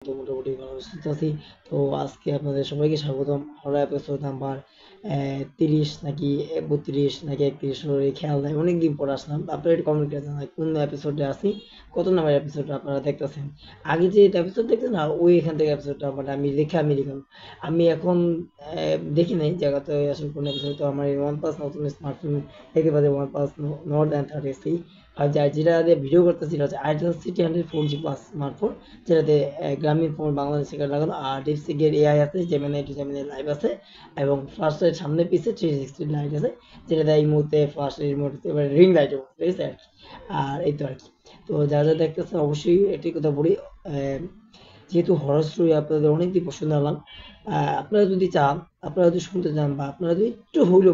তো মোটামুটি ভালো সুস্থ আছি। তো আজকে আপনাদের সবাইকে স্বাগতম হলো এপিসোড নাম্বার 30 নাকি 32 নাকি 31 খেয়াল নাই, অনেকদিন পর আসলাম। আপনারা একটু কমেন্ট করে জানান কোন এপিসোডে আছি, কত নাম্বার এপিসোডটা আপনারা দেখতেছেন। আগে যে এপিসোড দেখতেন না, ওই এখান থেকে এপিসোডটা মানে আমি লিখলাম। আমি এখন দেখি নাই জায়গাতে আসলে কোন এপিসোড। তো আমার ওয়ান প্লাস নতুন স্মার্টফোন দেখতে পাচ্ছি, ওয়ান প্লাস নট দ্যান 30 আর যেটা দিয়ে ভিডিও করতেছি এটা হচ্ছে itel city 100 4G plus smartphone, যেটাতে গ্রামীণ ফোন বাংলাদেশে লাগানো আর ডিপসিকের এআই আছে, জেমিনাই টু জেমিনাই লাইভ আছে এবং ফ্ল্যাশ লাইট সামনে পিছে 360 লাইট আছে, যেটাতে এই মুহূর্তে ফ্ল্যাশ রিমোট রিং লাইট ঠিক আছে আর কি। আর এই তো আর কি। তো যা যা দেখতেছেন অবশ্যই এটি কথা বলি, যেহেতু হরর স্টোরি আপনাদের অনেকদিন পছন্দ হলাম, আপনারা যদি চান, আপনারা যদি শুনতে চান বা আপনারা যদি একটু হলেও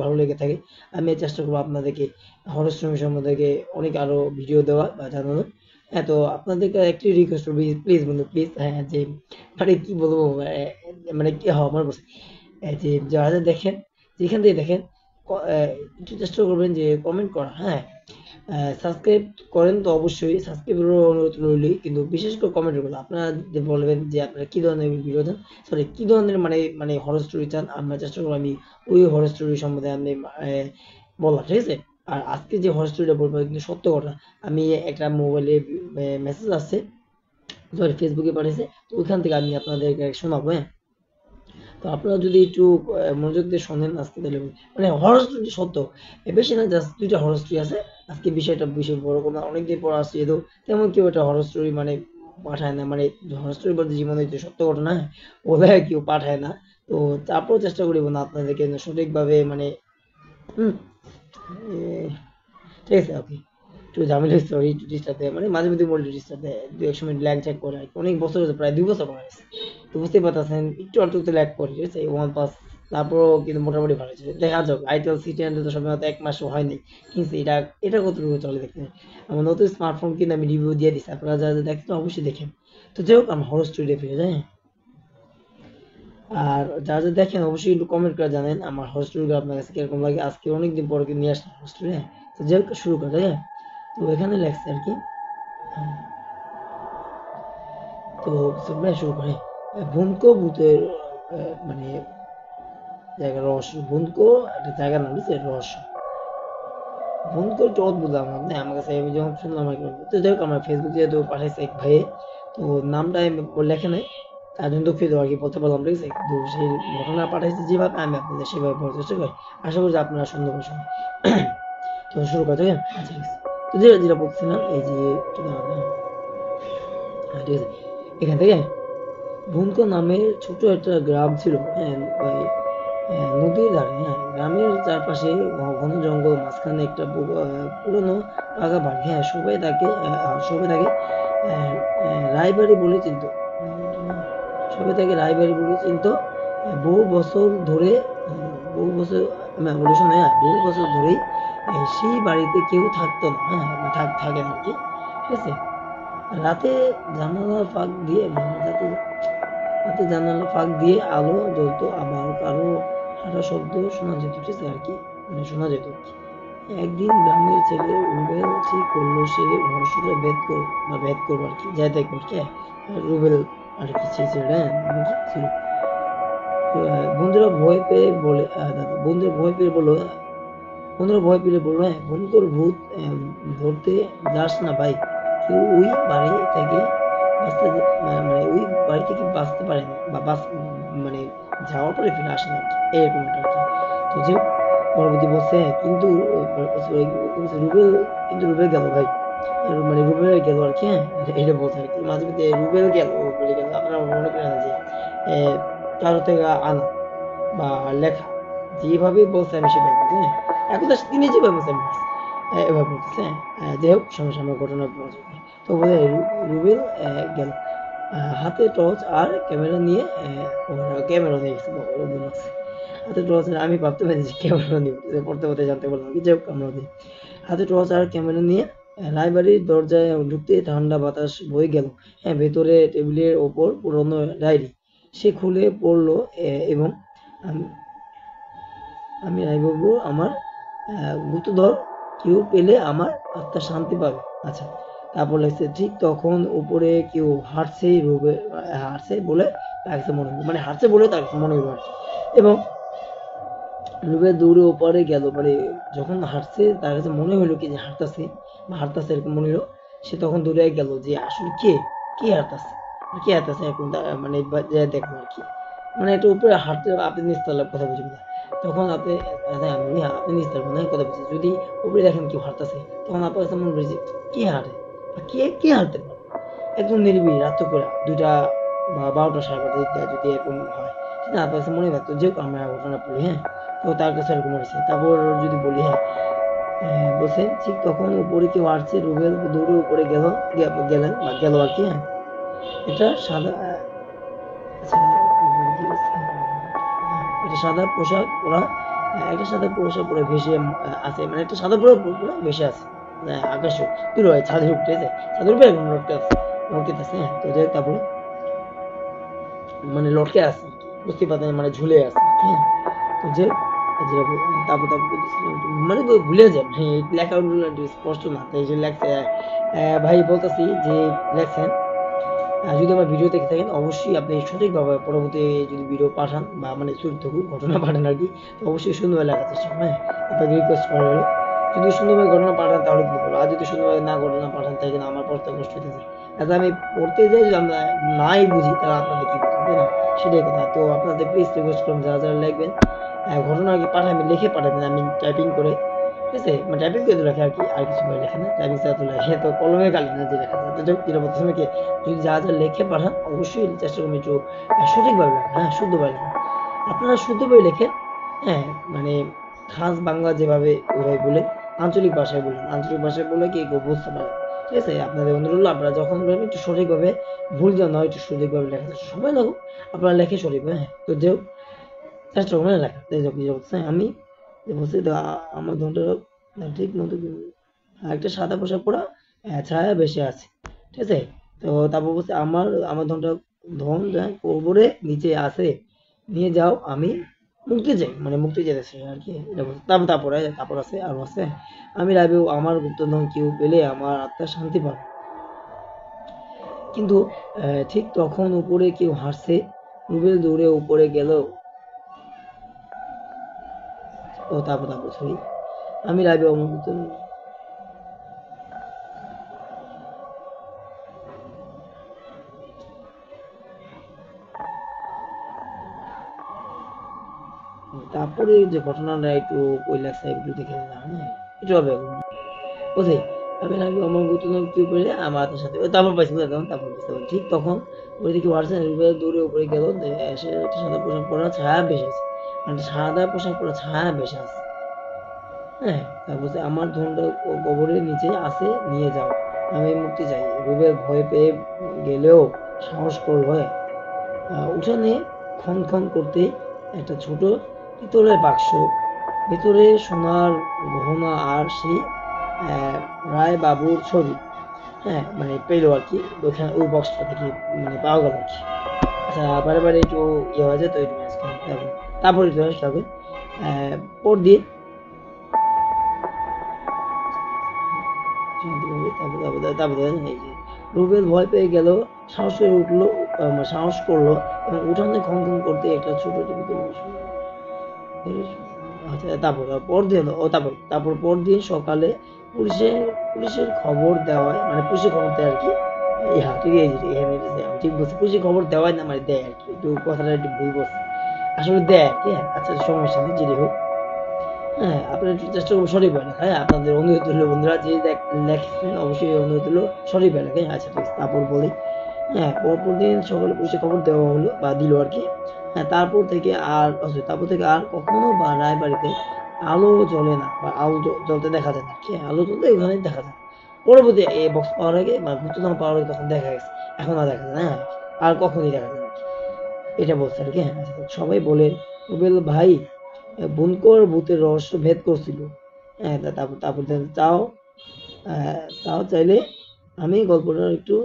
ভালো লেগে থাকে, আমি চেষ্টা করবো আপনাদেরকে হরর স্টোরি সম্বন্ধে অনেক আরো ভিডিও দেওয়া বা জানানোর। হ্যাঁ, তো আপনাদেরকে একটি রিকোয়েস্ট করবি, প্লিজ বন্ধু প্লিজ, হ্যাঁ যে মানে কি বলবো, মানে কি হওয়া আমার বসে, যে যারা যা দেখেন, যেখান থেকে দেখেন, একটু চেষ্টা করবেন যে কমেন্ট করা। হ্যাঁ, সাবস্ক্রাইব করেন তো অবশ্যই, সাবস্ক্রাইবেরও অনুরোধ রইলই, কিন্তু বিশেষ করে কমেন্টের গুলো আপনারা যে বলবেন যে আপনারা কি ধরনের ভিডিও চান, সরি কি ধরনের মানে মানে হরর স্টোরি চান, আমরা চেষ্টা করবো আমি ওই হরর স্টোরি সম্বন্ধে আমি বলা, ঠিক আছে। আর আজকে যে হরর স্টোরিটা বলবো কিন্তু সত্য ঘটনা। আমি একটা মোবাইলে মেসেজ আসছে, সরি ফেসবুকে পাঠিয়েছে, তো ওইখান থেকে আমি আপনাদেরকে শোনাবো। হ্যাঁ, তো আপনারা যদি একটু মনোযোগ দিয়ে শোনেন আজকে, তাহলে মানে হরর স্টোরি সত্য, বেশি না, জাস্ট দুইটা হরর স্টোরি আছে। আজকে বিষয়টা বেশি বড় কোনো, অনেকদিন পর আসছে যেহেতু, তেমন কেউ একটা হরর স্টোরি মানে পাঠায় না, মানে হরর স্টোরি বলতে জীবনে যে সত্য ঘটনা, হ্যাঁ, ওদের কেউ পাঠায় না। তো তারপরেও চেষ্টা করিব না আপনাদেরকে সঠিকভাবে মানে হুম, এ, ঠিক আছে ওকে। একটু ঝামেলা হচ্ছে, ওই একটু ডিস্টার্ব দেয়, মানে মাঝে মধ্যে মোবাইল ডিস্টার্ব দেয়, দু এক সময় ল্যাগ চ্যাক করে আর কি। অনেক বছর হয়েছে, প্রায় 2 বছর হয়ে গেছে। তো বুঝতেই পারতেছেন একটু অল্প একটু ল্যাগ করে, ঠিক আছে। ওয়ান প্লাস তারপরও কিন্তু মোটামুটি ভালো হয়েছে, দেখা যাক। আইটেল সিটি হান্ড্রেড তো সবাই হয়তো 1 মাসও হয়নি, কিন্তু এটা কতটুকু চলে দেখতে। আমার নতুন স্মার্টফোন কিন্তু আমি রিভিউ দিয়ে দিচ্ছি, আপনারা যারা যা দেখছেন অবশ্যই দেখেন। তো যাই হোক, আমার হরর স্টোরি ফিরে যায়। আর যারা যা দেখেন অবশ্যই একটু কমেন্ট করে জানেন আমার হরর স্টোরিগুলো আপনার কাছে কিরকম লাগে। আজকে অনেকদিন পর নিয়ে আসলাম হরর স্টোরি। হ্যাঁ, তো যাই হোক শুরু করা যায়। হ্যাঁ, তো এখানে লেখছে আর কি। তো ভাই শুরু করে, ভুনকো ভূতের মানে জায়গা রহস্য, ভুনকো একটা জায়গার নাম দিচ্ছে রহস্য। ভুনকো একটু অদ্ভুত আমার আমার কাছে, আমি যখন শুনলাম আর কি। তো যাই হোক, আমার ফেসবুক যেহেতু পাঠাইছে এক ভাইয়ে, তো নামটা আমি লেখে নাই, তার জন্য দুঃখিত আর কি, বলতে পারলাম, ঠিক আছে। কিন্তু সেই ঘটনা পাঠাইছে যেভাবে, আমি আপনাদের সেভাবে বলার চেষ্টা করি। আশা করি যে আপনারা সুন্দর করে শুনুন। তো শুরু করতে হবে। আচ্ছা ঠিক আছে। তো যেটা যেটা বলছিলাম, এই যে একটু দাঁড়ান, হ্যাঁ। হ্যাঁ, ঠিক আছে। এখান থেকে ভুনকো নামের ছোট একটা গ্রাম ছিল। হ্যাঁ ভাই, নদীর ধারে। হ্যাঁ, গ্রামের চারপাশে ঘন জঙ্গল, মাঝখানে একটা পুরনো পাকা বাড়ি। হ্যাঁ, সবাই তাকে রায়বাড়ি বলে চিনত। সবাই তাকে রায়বাড়ি বলে চিনত। বহু বছর ধরে, বহু বছর, না বলে শোনে, হ্যাঁ, বহু বছর ধরেই সেই বাড়িতে কেউ থাকতো না। হ্যাঁ, থাকে না আর কি, ঠিক আছে। রাতে জানালার ফাঁক দিয়ে রাতে রাতে জানালার ফাঁক দিয়ে আলো জ্বলতো, আবার কারো হাঁটার শব্দ শোনা যেত, ঠিক আছে আর কি, মানে শোনা যেত। একদিন গ্রামের ছেলে রুবেল ঠিক করলো সে রহস্যটা ভেদ করবো আর কি, যাই দেখবো আর কি। রুবেল আর কি সেই ছেলেটা, হ্যাঁ, নাম কি ছিল। তো, বন্ধুরা ভয় পেয়ে বলে, দাদা বন্ধুরা ভয় পেয়ে বললো, বন্ধুরা ভয় পেলে বললো, হ্যাঁ ভয়ঙ্কর ভূত, ধরতে যাস না ভাই, কেউ ওই বাড়ি থেকে বাঁচতে, মানে ওই বাড়ি থেকে বাঁচতে পারে না, বা মানে যাওয়ার পরে ফিরে আসে না আর কি, এরকম একটা আর কি। তো যে পরবর্তী বলছে, হ্যাঁ কিন্তু রুবেল, কিন্তু রুবেল গেল ভাই, মানে রুবেল গেল আর কি। হ্যাঁ, এটা বলছে আর কি, মাঝে মধ্যে রুবেল গেল বলে গেল, আপনারা মনে করেন না যে আহ, কারো থেকে আনা বা লেখা, যেভাবে বলছে আমি সেভাবে বলছি। হ্যাঁ, একদা তিনি যেভাবে বলছে আমি বলছি, এভাবে বলতেছে। হ্যাঁ, যাই হোক সমস্যা, আমরা ঘটনা মনোযোগ দিই। তো বলে রুবেল গেল হাতে টর্চ আর ক্যামেরা নিয়ে। ওরা ক্যামেরা নিয়ে গেছে, বাবা ওদের লাগছে। হাতে টর্চ আর, আমি ভাবতে পারি যে ক্যামেরা নিয়ে পড়তে পড়তে জানতে পারলাম কি, যাই হোক আমরা দিই। হাতে টর্চ আর ক্যামেরা নিয়ে লাইব্রেরির দরজায় ঢুকতে ঠান্ডা বাতাস বয়ে গেল। হ্যাঁ, ভেতরে টেবিলের ওপর পুরনো ডায়েরি সে খুলে পড়লো, এবং আমি আমি রায়বাবু আমার গুপ্তধর, কেউ পেলে আমার আত্মা শান্তি পাবে। আচ্ছা, তারপর লেখছে ঠিক তখন উপরে কেউ হাঁটছে বলে তার কাছে মনে হলো, মানে হাঁটছে বলে তার কাছে মনে হলো আর কি। এবং রুবেল দৌড়ে ওপারে গেল, মানে যখন হাঁটছে তার কাছে মনে হলো কি যে হাঁটতেছে বা হাঁটতেছে এরকম মনে হলো, সে তখন দৌড়ে গেল যে আসলে কে হাঁটতেছে, কে হাঁটতেছে এখন মানে দেখবো আর কি। মানে একটু উপরে হাঁটতে আপনি নিচতলার কথা বুঝবেন না, তখন আপনি আপনি নিচতলা মনে কথা বুঝছেন, যদি উপরে দেখেন কেউ হাঁটতেছে তখন আপনার কাছে মনে হচ্ছে কে হাঁটে বা কে হাঁটতে পারে, একদম নিরিবিলি রাত্র করে 2টা বা 12টা 12:30 যদি এরকম হয়, সেটা আপনার কাছে মনে রাখতো যে আমরা ঘটনা পড়ি। হ্যাঁ, তো তার কাছে এরকম হয়েছে। তারপর যদি বলি, হ্যাঁ বলছে ঠিক তখন উপরে কেউ আসছে, রুবেল দৌড়ে উপরে গেল আর কি। হ্যাঁ, এটা সাদা আচ্ছা কি বলছে? এটা সাদা পোশাক পরা, একটা সাদা পোশাক পরে ভেসে আছে, মানে একটা সাদা পরে ভেসে আছে আকাশে, দূর হয় ছাদের উপরে, ছাদের উপরে এখন লটকে আছে। হ্যাঁ, তো যাই তারপরে মানে লটকে আছে, বুঝতে পারছেন, মানে ঝুলে আছে। হ্যাঁ, তো যে যেটা তারপর বলতেছিলাম মানে ভুলে যায়, হ্যাঁ লেখাগুলো একটু স্পষ্ট না, তাই যে লেখছে ভাই বলতেছি যে লেখছেন, যদি আমার ভিডিও দেখে থাকেন অবশ্যই আপনি সঠিকভাবে পরবর্তী যদি ভিডিও পাঠান বা মানে চরিত্র ঘটনা পাঠান আর কি, তো অবশ্যই সুন্দরভাবে লেখার চেষ্টা করবেন। হ্যাঁ, আপনাকে রিকোয়েস্ট করা হলো, যদি সুন্দরভাবে ঘটনা পাঠান তাহলে কিন্তু ভালো, আর যদি সুন্দরভাবে না ঘটনা পাঠান তাই কিন্তু আমার পড়তে কষ্ট হইতেছে। যাতে আমি পড়তে যাই যদি আমরা নাই বুঝি তাহলে আপনাদের কি বুঝবেন, তাই না? সেটাই কথা। তো আপনাদের প্লিজ রিকোয়েস্ট করুন যারা লিখবেন ঘটনা আর কি পাঠাবেন, লিখে পাঠাবেন, আমি টাইপিং করে, ঠিক আছে, মানে টাইপিং করে তো লেখে আর কি, আর কিছু করে লেখে না, টাইপিং ছাড়া তো লেখে তো কলমে কালি না যে লেখা যায়। তো যেটা বলতেছেন কি, যদি যা লেখে পাঠান অবশ্যই চেষ্টা করবেন একটু সঠিকভাবে লেখেন, হ্যাঁ শুদ্ধভাবে লেখেন। আপনারা শুদ্ধভাবে লেখেন, হ্যাঁ মানে খাস বাংলা যেভাবে ওইভাবে বলেন, আঞ্চলিক ভাষায় বলেন, আঞ্চলিক ভাষায় বলে কি কেউ বুঝতে পারে। ঠিক আছে, আপনাদের অনুরোধ আপনারা যখন বলবেন একটু সঠিকভাবে, ভুল যেন হয় একটু সঠিকভাবে লেখা, সময় লাগুক আপনারা লেখে সঠিকভাবে। হ্যাঁ, তো যেও চেষ্টা করবেন লেখা, তাই যখন বলছে আমি বলছি তো আমার ধরনটা ঠিক মতো একটা সাদা পোশাক পরা ছায়া বেশি আছে, ঠিক আছে। তো তারপর বলছে আমার ধন কবরে নিচে আছে, নিয়ে যাও আমি মুক্তি চাই, মানে মুক্তি চাইতেছে আর কি, এটা বলছে। তারপর আছে আরো আছে, আমি রাইবে আমার গুপ্তধন কেউ পেলে আমার আত্মা শান্তি পাবে, কিন্তু ঠিক তখন উপরে কেউ হাসছে, রুবেল দৌড়ে উপরে গেল। ও তারপর সরি, আমি রাইবে আমার গুপ্তধন, তারপরে যে ঘটনাটা একটু ওই লাগছে একটু দেখে নিলাম। হ্যাঁ, একটু হবে বুঝলি, আমি লাগবে আমার গুরুত্ব কেউ পেরে আমার হাতের সাথে তারপর পাইছি বুঝলাম, তারপর বুঝতে পারি ঠিক তখন ওই দিকে পারছেন দূরে উপরে গেল, এসে একটা সাদা পোশাক পরা ছায়া বেশি আছে, মানে সাদা পোশাক পরা ছায়া বেশি আছে। হ্যাঁ, তারপর আমার ধনটা কবরের নিচে আছে, নিয়ে যাও আমি মুক্তি চাই। রুবেল ভয় পেয়ে গেলেও সাহস করলো উঠানে ক্ষণ করতে একটা ছোট পিতলের বাক্স, ভেতরে সোনার গহনা আর সেই রায় বাবুর ছবি। হ্যাঁ, মানে পেলো আর কি, ওইখানে ওই বক্সটা থেকে মানে পাওয়া গেল আর কি। আচ্ছা, বারে একটু ইয়ে হয়ে যায় তো একটু ম্যানেজ করতে হবে, তারপর একটু রেস্ট হবে। পরদিন শান্তিভাবে তারপর দেখেন এই যে রুবেল ভয় পেয়ে গেল, সাহস হয়ে উঠলো, সাহস করলো এবং উঠানে খনন করতে একটা ছোট টিভিতে বসলো। আচ্ছা, তারপর পরদিন সকালে পুলিশে পুলিশের খবর দেওয়ায়, মানে পুলিশের খবর দেয় আর কি। হ্যাঁ ঠিক আছে, এখানে আমি ঠিক বলছি, পুলিশের খবর দেওয়ায় না মানে দেয় আর কি, একটু কথাটা একটু ভুল বলছি, আসলে দেয় আর কি। হ্যাঁ, আচ্ছা সমস্যা নেই, যেটি হোক। হ্যাঁ, আপনারা একটু চেষ্টা করবেন সঠিকভাবে লেখা। হ্যাঁ, আপনাদের অনুরোধ হলো বন্ধুরা যে লেখছেন অবশ্যই অনুরোধ হলো সঠিকভাবে লেখা। আচ্ছা ঠিক আছে, তারপর বলি। হ্যাঁ, পরদিন সকালে পুলিশে খবর দেওয়া হলো বা দিল আর কি। হ্যাঁ, তারপর থেকে আর কখনো বা রায়বাড়িতে আলো জ্বলে না বা আলো জ্বলতে দেখা যায় না, কি আলো জ্বলতে ওখানে দেখা যায়। পরবর্তী এই বক্স পাওয়ার আগে বা গুপ্তধন পাওয়ার আগে তখন দেখা গেছে, এখন আর দেখা যায় না। হ্যাঁ, আর কখনই দেখা যায় না, এটা বলছে আর কি। হ্যাঁ, আচ্ছা, সবাই বলে রুবেল ভাই বুনকর ভূতের রহস্য ভেদ করছিল। হ্যাঁ, তারপর তাও চাইলে আমি গল্পটা একটু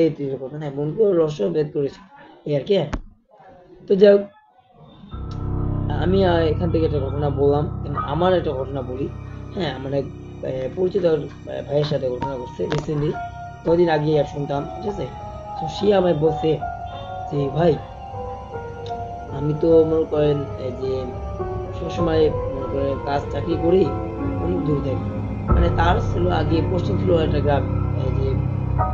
এই তুই কথা না, বুনকর রহস্য ভেদ করেছি এই আর কি। হ্যাঁ, তো যাই হোক, আমি এখান থেকে একটা ঘটনা বললাম, কিন্তু আমার একটা ঘটনা বলি। হ্যাঁ, মানে পরিচিত ভাইয়ের সাথে ঘটনা ঘটছে রিসেন্টলি, কদিন আগে আর শুনতাম, ঠিক আছে। তো সে আমায় বলছে যে ভাই আমি তো মনে করেন এই যে সবসময় মনে করেন কাজ চাকরি করি অনেক দূর থেকে, মানে তার ছিল আগে পোস্টিং ছিল একটা গ্রাম, এই যে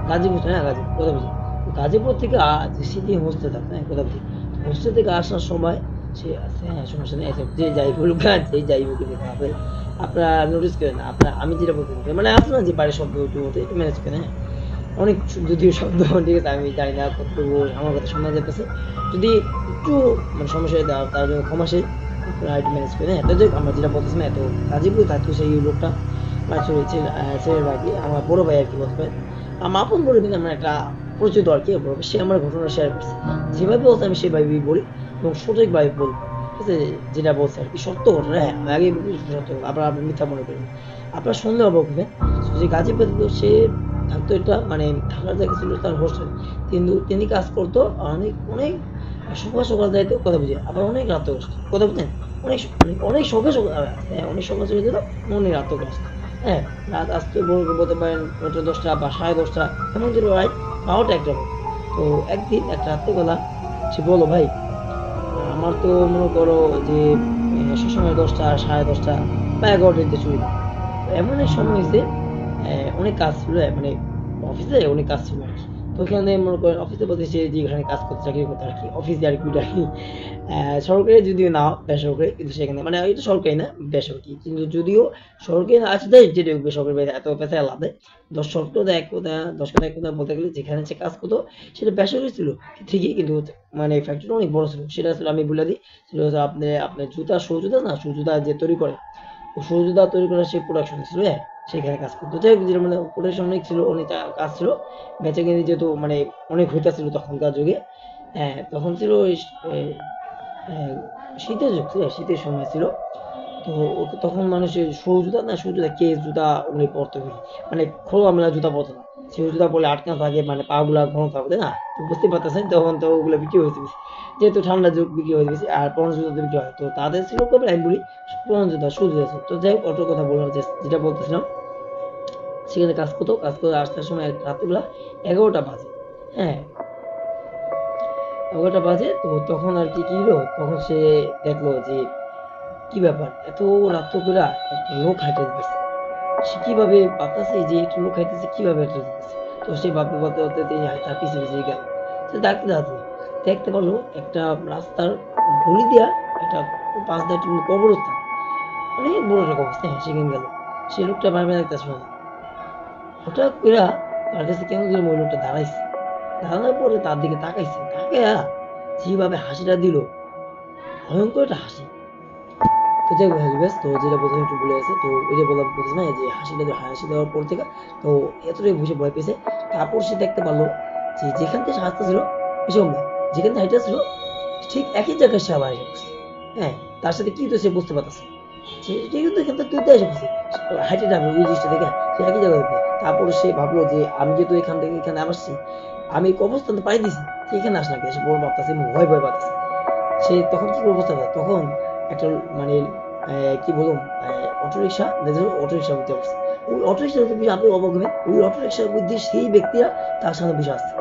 গাজীপুর, হ্যাঁ গাজীপুর কথা বুঝি। তো গাজীপুর থেকে যে সেদিন হোস্টেল থাকতো, হ্যাঁ কথা বুঝি। হোস্টেল থেকে আসার সময় সে আছে, হ্যাঁ সমস্যা নেই, আচ্ছা, যে যাই বলুক না, যে যাই হোক কিন্তু আপনারা নোটিস করেন না, আপনার আমি যেটা বলতে চাই, মানে আছে না যে বাড়ির শব্দ একটু মতো একটু ম্যানেজ করেন, হ্যাঁ। অনেক যদিও শব্দ ঠিক আছে, আমি জানি না কতটুকু আমার কথা শোনা যেতেছে, যদি একটু মানে সমস্যা হয় তার জন্য ক্ষমাসে আপনারা একটু ম্যানেজ করেন, হ্যাঁ। তো যাই হোক, আমরা যেটা বলতেছি না, এত গাজীপুর থাকতো সেই লোকটা, মানে ছেলের বাকি আমার বড় ভাই আর কি বলতে পারেন, আমার আপন বলে কিন্তু আমার একটা পরিচিত আর কি বলবো, সে আমার ঘটনা শেয়ার করছে, যেভাবে বলছে আমি সেভাবেই বলি এবং সঠিকভাবে বলবো, ঠিক আছে। যেটা বলছে আর কি সত্য ঘটনা, হ্যাঁ আমি আগে বলি সত্য ঘটনা, আপনার আপনি মিথ্যা মনে করেন, আপনার সন্দেহ হবে ওখানে। যে গাজীপুর সে থাকতো, এটা মানে থাকার জায়গা ছিল তার হোস্টেল, কিন্তু তিনি কাজ করতো অনেক অনেক সকাল সকাল যাইতো কথা বুঝে, আবার অনেক রাতে আসতো কথা বুঝেন, অনেক অনেক সকাল সকাল হ্যাঁ অনেক সকাল চলে যেত, অনেক রাতে আসতো, হ্যাঁ। রাত আসতে বলতে পারেন 9টা 10টা বা 10:30, এমন ছিল রাত 12টা 1টা। তো একদিন এক রাত্রেবেলা সে বলো ভাই আমার তো মনে করো যে সবসময় 10টা 10:30 বা 11টার দিকে চলে যায়। তো এমন এক সময় হয়েছে অনেক কাজ ছিল, মানে অফিসে অনেক কাজ ছিল আর কি। তো ওখানে মনে করেন অফিসে বলতে সে যেখানে কাজ করতে চাকরি করতে আর কি, অফিসে আর কি ওটা আর কি সরকারি যদিও না বেসরকারি, কিন্তু সেখানে মানে এটা সরকারি না বেসরকারি, কিন্তু যদিও সরকারি না আছে তাই যেটা বেসরকারি এত পয়সা আলাদা, 10 শতকরা এক কথা 10 কথা এক কথা বলতে গেলে যেখানে সে কাজ করতো সেটা বেসরকারি ছিল ঠিকই, কিন্তু মানে ফ্যাক্টরিটা অনেক বড় ছিল, সেটা ছিল আমি বলে দিই, সেটা হচ্ছে আপনি আপনার জুতা সৌজুতা না সৌজুতা যে তৈরি করে, ও সৌজুতা তৈরি করার সেই প্রোডাকশন ছিল, হ্যাঁ সেখানে কাজ করতো, যাই হোক যেটা মানে প্রোডাকশন অনেক ছিল, অনেক কাজ ছিল, বেচা কিনে যেহেতু মানে অনেক হইতাছিল তখনকার যুগে, হ্যাঁ তখন ছিল আহ, শীতের যুগ ছিল, শীতের সময় ছিল। তো তখন মানুষের সরু জুতা না সরু জুতা কে জুতা উনি পরতে বলি, মানে খোলামেলা জুতা পরতো না, সেই জুতা পরলে আটকানো থাকে, মানে পা গুলা ঘন থাকবে তাই না, তো বুঝতে পারতেছেন তখন তো ওগুলো বিক্রি হয়েছে বেশি, যেহেতু ঠান্ডা যুগ বিক্রি হয়ে বেশি, আর পুরনো জুতা তো বিক্রি হয়, তো তাদের ছিল কবে আমি বলি পুরনো জুতা সু জুতা ছিল। তো যাই হোক অটোর কথা বললাম, যেটা বলতেছিলাম, সেখানে কাজ করতো, কাজ করে আসার সময় রাত্রিবেলা 11টা বাজে, হ্যাঁ 11টা বাজে। তো তখন আর কি কি হলো, তখন সে দেখলো যে কি ব্যাপার এত রাত্র করে একটা লোক হাঁটে দিতেছে, সে কিভাবে ভাবতেছে যে একটু লোক হাঁটতেছে কিভাবে হাঁটে দিতেছে। তো সে ভাবতে ভাবতে ভাবতে তিনি তার পিছে পিছে গেল, সে ডাকতে ডাকতে দেখতে পারলো একটা রাস্তার গলি দিয়া একটা পাশ দিয়ে একটা কবরস্থান, অনেক বড় একটা কবরস্থান, হ্যাঁ সেখানে গেল। সে লোকটা ভাবে দেখতেছিল না, হঠাৎ করে তার কাছে কেমন যেন ওই লোকটা দাঁড়াইছে, দাঁড়ানোর পরে তার দিকে তাকাইছে, তাকাইয়া যেভাবে হাসিটা দিল, ভয়ঙ্কর একটা হাসি। তো যাই হোক হ্যাঁ ব্যাস, তো যেটা প্রথমে একটু ভুলে গেছে, তো ওই যে বললাম বলতেছি না যে হাসি দেওয়ার পর থেকে তো এতটাই বুঝে ভয় পেয়েছে। তারপর সে দেখতে পারলো যে যেখান থেকে সে হাসতেছিল এসব না, যেখান থেকে হাঁটতেছিল ঠিক একই জায়গায় সে আবার এসে বসছে, হ্যাঁ তার সাথে কি তো সে বুঝতে পারতেছে, সে কিন্তু এখান থেকে তুইতে এসে বসে হাইটে যাবে ওই জিনিসটা দেখে, সে একই জায়গায় দেখবে। তারপর সে ভাবলো যে আমি যেহেতু এখান থেকে এখানে আসছি, আমি অবস্থান তো পাই দিছি, সে এখানে আসে নাকি, সে বড় ভাবতেছে এবং ভয় ভয় পাচ্ছে। সে তখন কি করবো বুঝতে পারে, তখন একটা মানে কি বলুন অটোরিকশা অটোরিকশার মধ্যে বসছে, ওই অটোরিকশার মধ্যে আপনি অবাক হবেন, ওই অটোরিকশার মধ্যে সেই ব্যক্তিরা তার সামনে বসে আসছে,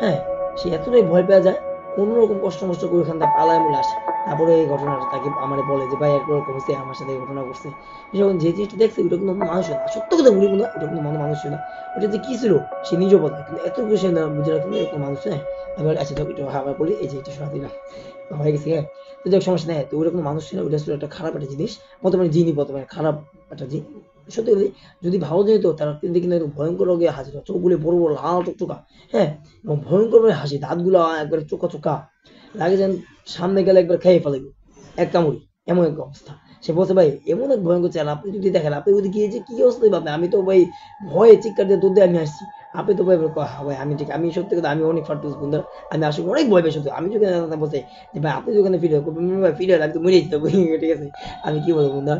হ্যাঁ। সে এতটাই ভয় পেয়ে যায়, কোনো রকম কষ্ট মষ্ট করে ওখান থেকে পালায় মূলে আসে। তারপরে এই ঘটনাটা তাকে আমার বলে যে ভাই এরকম হয়েছে আমার সাথে এই ঘটনা ঘটছে। যখন যে জিনিসটা দেখছে ওটা কোনো মানুষ না, সত্য কথা বলি না, ওটা কোনো মানুষ ছিল না, ওটা যে কি ছিল সে নিজেও বলে না। কিন্তু এত খুশি না বুঝে রাখুন এরকম মানুষ, হ্যাঁ। এবার আচ্ছা যাক একটু আবার বলি, এই যে এটা শোনা দিলাম হয়ে গেছে, হ্যাঁ। তো যাক সমস্যা নেই, তো ওরকম মানুষ ছিল, ওটা ছিল একটা খারাপ একটা জিনিস, বলতে পারেন জিনই বলতে পারেন, খারাপ একটা জিনিস। সত্যি বলি যদি ভালো যেত তারা কিন্তু কিন্তু এরকম ভয়ঙ্কর রোগে হাজির হয়, চোখগুলো বড় বড় লাল টুকটুকা, হ্যাঁ, এবং ভয়ঙ্কর ভাবে হাসি, দাঁতগুলো একবারে চোখা চোখা, লাগে যেন সামনে গেলে একবার খেয়ে ফেলাইব এক কামড়ি, এমন এক অবস্থা। সে বলছে ভাই এমন এক ভয়ঙ্কর চেহারা, আপনি যদি দেখেন আপনি যদি গিয়ে যে কি অবস্থা ভাববেন, আমি তো ভাই ভয়ে চিৎকার দিয়ে দৌড় দিয়ে আমি আসছি, আপনি তো ভাই হ্যাঁ ভাই আমি ঠিক, আমি সত্যি কথা আমি অনেক ফাটুস বন্ধু, আমি আসলে অনেক ভয় পাই সত্যি, আমি যদি বলতে যে ভাই আপনি যদি ওখানে ফিরে ভাই ফিরে আমি তো মরেই যেতে ঠিক আছে, আমি কি বলবো বন্ধু,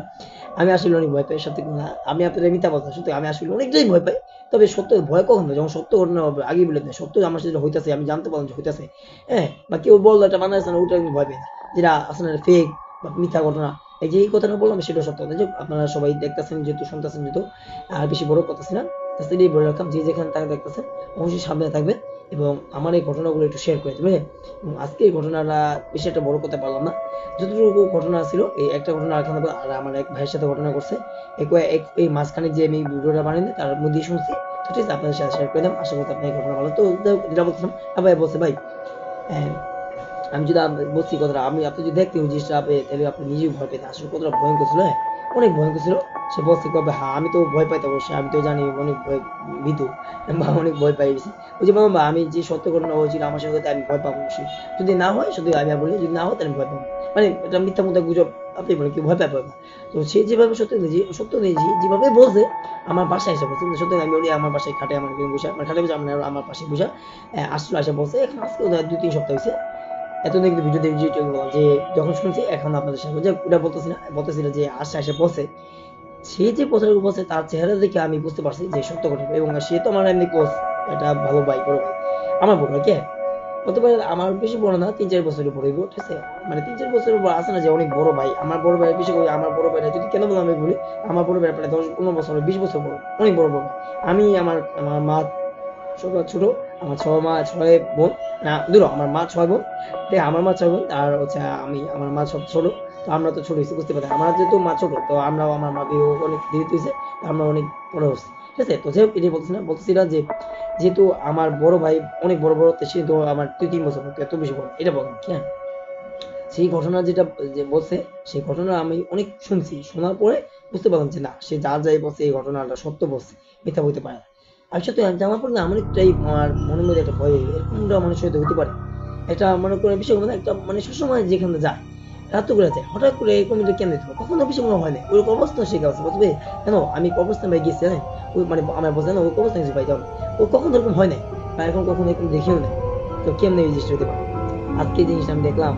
আমি আসলে অনেক ভয় পাই সত্যি কথা, আমি আপনাদের মিথ্যা কথা সত্যি, আমি আসলে অনেকটাই ভয় পাই। তবে সত্য ভয় কখন পাই, যখন সত্য ঘটনা হবে আগেই বলে দেয়, সত্য আমার সাথে হইতাছে আমি জানতে পারলাম যে হইতাছে, হ্যাঁ, বা কেউ বললো একটা বানাইছে না ওটা আমি ভয় পাই না, যেটা আসলে ফেক বা মিথ্যা ঘটনা, এই যে এই কথাটা বললাম সেটা সত্য কথা, যে আপনারা সবাই দেখতেছেন যেহেতু, শুনতেছেন যেহেতু, আর বেশি বড় কথা ছিল না, জাস্ট এটাই বলে রাখলাম, যে যেখানে তাকে দেখতেছেন অবশ্যই সাবধানে থাকবেন এবং আমার এই ঘটনাগুলো একটু শেয়ার করে দেবেন। এবং আজকে এই ঘটনাটা বেশি একটা বড় কথা পারলাম না, যতটুকু ঘটনা ছিল এই একটা ঘটনা এখানে, আর আমার এক ভাইয়ের সাথে ঘটনা করছে এই মাঝখানে যে আমি ভিডিওটা বানিয়ে তার মধ্যেই শুনছি। তো ঠিক আছে, আপনাদের সাথে শেয়ার করে দিলাম, আশা করতে আপনি এই ঘটনা ভালো। তো যেটা বলছিলাম, ভাই বলছে ভাই, আহ, আমি যদি বলছি কথাটা, আপনি যদি দেখতেন ওই জিনিসটা তাহলে আপনি নিজেই ভয় পেতেন, আসলে কতটা ভয়ঙ্কর ছিল। হ্যাঁ, অনেক ভয়ঙ্কর ছিল। সে বলছে কবে, হ্যাঁ আমি তো ভয় পাইতে অবশ্যই, আমি তো জানি অনেক ভয়, ভীতু বা অনেক ভয় পাই গেছি। ওই যে বাবা, আমি যে সত্য ঘটনা হয়েছিল আমার সাথে, আমি ভয় পাবো অবশ্যই। যদি না হয়, শুধু আমি বলি যদি না হয় তাহলে আমি ভয় পাবো, মানে এটা মিথ্যা মুদ্রা গুজব, আপনি বলেন কি ভয় পাবো না। তো সে যেভাবে সত্য নিয়েছি যেভাবে বলছে, আমার বাসায় এসে বলছে সত্য, আমি ওই আমার বাসায় খাটে আমার বসে, আমার খাটে বসে আমার পাশে বসে আসলো, আসে বলছে, এখন আজকে 2-3 সপ্তাহ হয়েছে। এতদিন কিন্তু ভিডিও দেখি যে যখন শুনছি এখন আপনাদের সাথে যে ওটা বলতেছি না, বলতেছিল যে আশা এসে বলছে, সে যে কথাগুলো বলছে তার চেহারা দেখে আমি বুঝতে পারছি যে সত্য ঘটনা। এবং সে তো আমার এমনি ক্লোজ, এটা ভালো ভাই, বড় ভাই, আমার বড় ভাই কে হতে পারে, আমার বেশি বড় না, 3-4 বছরের উপরে হইব, ঠিক আছে, মানে 3-4 বছরের উপর আছে না, যে অনেক বড় ভাই, আমার বড় ভাই বেশি করে, আমার বড় ভাইটা যদি কেন বললাম আমি বলি, আমার বড় ভাই প্রায় 10-15 বছর 20 বছর বড়, অনেক বড় বড় ভাই। আমি আমার আমার মা সবার ছোট, আমার 6 বোন, না দূর, আমার মা 6 বোন, ঠিক আমার মা 6 বোন, আর হচ্ছে আমি, আমার মা সব ছোট। তো আমরা তো ছোট হয়েছি, বুঝতে পারি, আমার যেহেতু মা ছোট, তো আমরাও, আমার মা বিয়ে অনেক দেরিতে হয়েছে, তো আমরা অনেক বড় হচ্ছি, ঠিক আছে। তো যাই হোক, এটাই বলতেছিলাম যে যেহেতু আমার বড় ভাই অনেক বড় বড়, সে তো আমার 2-3 বছর মতো, এত বেশি বড়, এটা বললাম কি, হ্যাঁ। সেই ঘটনা যেটা যে বলছে, সেই ঘটনা আমি অনেক শুনছি, শোনার পরে বুঝতে পারলাম যে না, সে যা যাই বলছে এই ঘটনাটা সত্য বলছে, মিথ্যা বলতে পারে না। আমি সত্যি জানার পর না, আমার একটাই আমার মনের মধ্যে একটা ভয়, এরকমটা মানুষের হয়তো হতে পারে। একটা মনে করে বিষয় মানে একটা, মানে সবসময় যেখানে যায়, রাত করে যায়, হঠাৎ করে এরকম কেন দিতে পারে, কখনো বিষয় মনে হয় না, ওই কবরস্থান শেখা আছে বুঝবে, কেন আমি কবরস্থান ভাই গেছি জানেন, ওই মানে আমার বলছে না, ওই কবরস্থান গেছি ভাই, যাও ও কখন এরকম হয় না, বা এখন কখনো এরকম দেখিও না। তো কেমনে এই জিনিসটা হতে পারে, আজকে এই জিনিসটা আমি দেখলাম,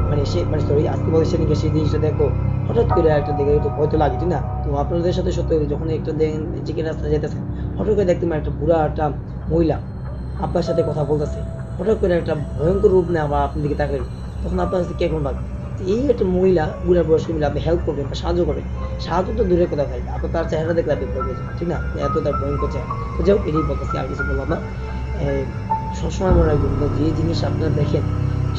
মানে সে মানে সরি আজকে বলে সেদিনকে সেই জিনিসটা দেখো, হঠাৎ করে একটা দেখে তো ভয় তো লাগে, ঠিক না? তো আপনাদের সাথে সত্যি যখন একটা দেখেন চিকেন রাস্তা যেতেছেন, হঠাৎ করে দেখতে একটা বুড়া একটা মহিলা আপনার সাথে কথা বলতেছে, হঠাৎ করে একটা ভয়ঙ্কর রূপ নেয় আবার আপনার দিকে তাকাই, তখন আপনার কাছে কেমন লাগবে? এই একটা মহিলা, বুড়া বয়স্ক মহিলা, আপনি হেল্প করবেন বা সাহায্য করবেন, সাহায্য তো দূরের কথা ভাই, আপনার তার চেহারা দেখলে আপনি ভয় পেয়ে যাবেন, ঠিক না? এত তার ভয়ঙ্কর চেহারা। তো যাই হোক, এটাই বলতেছি, আর কিছু বললাম না। সবসময় মনে রাখবেন, যে জিনিস আপনারা দেখেন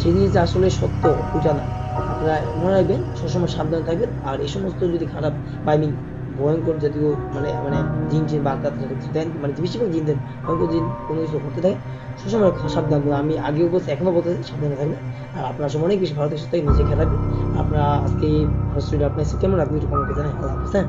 সেই জিনিসটা আসলে সত্য ওইটা না, আপনারা মনে রাখবেন, সবসময় সাবধানে থাকবেন। আর এই সমস্ত যদি খারাপ বা I mean ভয়ঙ্কর জাতীয়, মানে মানে জিন টিন বা আত্মা দেন, মানে বেশিরভাগ জিন দেন, ভয়ঙ্কর জিন কোনো কিছু করতে থাকে, সবসময় সাবধান থাকবেন। আমি আগেও বলছি, এখনো বলতেছি, সাবধানে থাকবেন। আর আপনার সময় অনেক বেশি ভালো থেকে নিজে খেয়াল রাখবেন। আপনারা আজকে এই হসপিটাল আপনার কেমন রাখবেন একটু কমেন্টে জানাই। আল্লাহ হাফেজ, হ্যাঁ।